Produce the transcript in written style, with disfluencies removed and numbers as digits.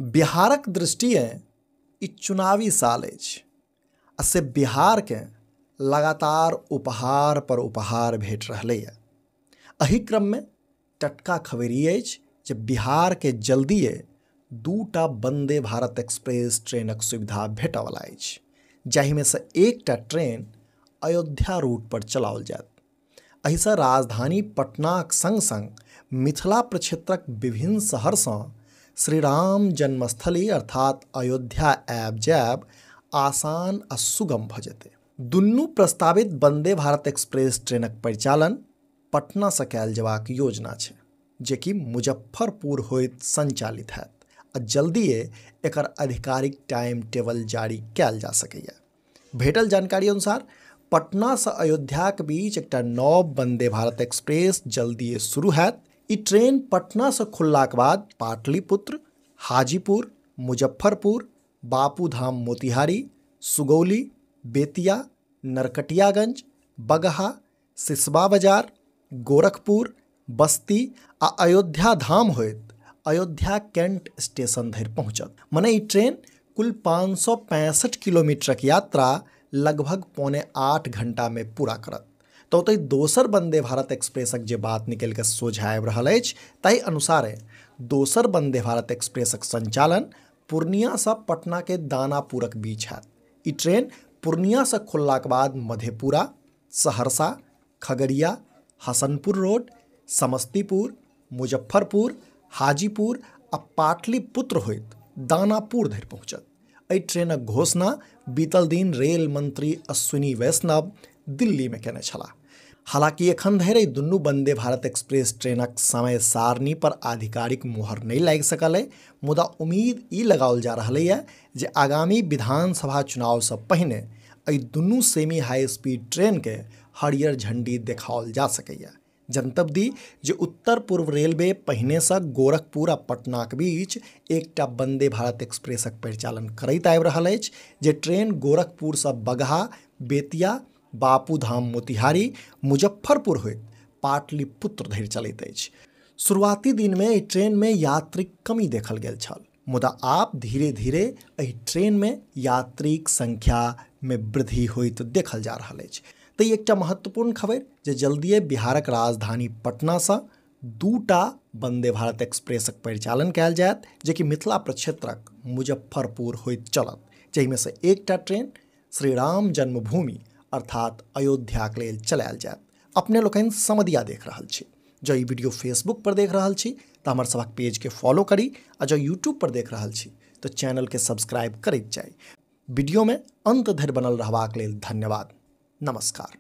बिहारक दृष्टिए ई चुनावी साल अछि आ से बिहार के लगातार उपहार पर उपहार भेट रहलैए। एही क्रममे टटका खबर ई अछि जे बिहार के जल्दिए 2टा वंदे भारत एक्सप्रेस ट्रेनक सुविधा भेटयवला अछि, जाहिमे से एकटा ट्रेन अयोध्या रूट पर चलाओल जायत। एहिसँ राजधानी पटनाक संग संग मिथिला प्रक्षेत्रक विभिन्न शहरसँ श्रीराम जन्मस्थली अर्थात अयोध्या आबि जायब आसान आ सुगम भऽ जेतै। दुनू प्रस्तावित वंदे भारत एक्सप्रेस ट्रेनक परिचालन पटनासँ कयल जेबाक योजना छै, जे कि मुजफ्फरपुर होइत संचालित हैत आ जल्दिए एकर आधिकारिक टाइम टेबल जारी कयल जा सकैए। भेटल जानकारी अनुसार पटनासँ अयोध्याक बीच एकटा नव वंदे भारत एक्सप्रेस जल्दिए शुरू हैत। ई ट्रेन पटनासँ खुललाक बाद पाटलिपुत्र, हाजीपुर, मुजफ्फरपुर, बापूधाम मोतिहारी, सुगौली, बेतिया, नरकटियागंज, बगहा, सिसवा बाजार, गोरखपुर, बस्ती आ अयोध्या धाम होइत अयोध्या कैंट स्टेशन धरि पहुँचत। मने ई ट्रेन कुल 565 किलोमीटरक यात्रा लगभग 7.25 घंटामे पूरा करत। तऽ ओतहि दोसर वंदे भारत एक्सप्रेसक जे बात निकलि कऽ सोझा आबि रहल अछि, ताहि अनुसारे दोसर वंदे भारत एक्सप्रेसक संचालन पूर्णियासँ पटना के दानापुरक बीच हैत। ई ट्रेन पूर्णियासँ खुललाक बाद मधेपुरा, सहरसा, खगड़िया, हसनपुर रोड, समस्तीपुर, मुजफ्फरपुर, हाजीपुर आ पाटलिपुत्र होइत दानापुर धरि पहुँचत। एहि ट्रेनक घोषणा बीतल दिन रेल मंत्री अश्विनी वैष्णव दिल्लीमे कयने छलाह। हालांकि एखन धरि दुनू वंदे भारत एक्सप्रेस ट्रेनक समय सारणी पर आधिकारिक मुहर नहीं लागि सकल है, मुदा उम्मीद ई लगाओल जा रहल है जे आगामी विधानसभा चुनावसँ पहिने एहि दुनू सेमी हाई स्पीड ट्रेन के हरियर झंडी देखाओल जा सकैए। जनतब दी जे उत्तर पूर्व रेलवे पहिनेसँ गोरखपुर आ पटनाक बीच एकटा वंदे भारत एक्सप्रेसक परिचालन करैत आबि रहल अछि, जे ट्रेन गोरखपुरसँ बगहा, बेतिया, बापूधाम मोतिहारी, मुजफ्फरपुर होइत पाटलिपुत्र धरि चलैत अछि। शुरुआती दिनमे एहि ट्रेनमे यात्रीक कमी देखल गेल छल, मुदा आब धीरे धीरे एहि ट्रेनमे यात्रीक संख्यामे वृद्धि होइत देखल जा रहल अछि। तऽ ई एकटा महत्वपूर्ण खबर जे जल्दिए बिहारक राजधानी पटनासँ 2टा वंदे भारत एक्सप्रेसक परिचालन कयल जायत, जे कि मिथिला प्रक्षेत्रक मुजफ्फरपुर होइत चलत, जाहिमे से एकटा ट्रेन श्रीराम जन्मभूमि अर्थात अयोध्याक लेल चलायल जायत। अपने लोकनि समधिया देख रहल छी। जँ ई वीडियो फेसबुक पर देख रहल छी तऽ हमर सभक पेज के फॉलो करी, आ जँ यूट्यूब पर देख रहल छी तऽ चैनल के सब्सक्राइब करैत जाई। वीडियो में अंत धरि बनल रहबाक लेल धन्यवाद। नमस्कार।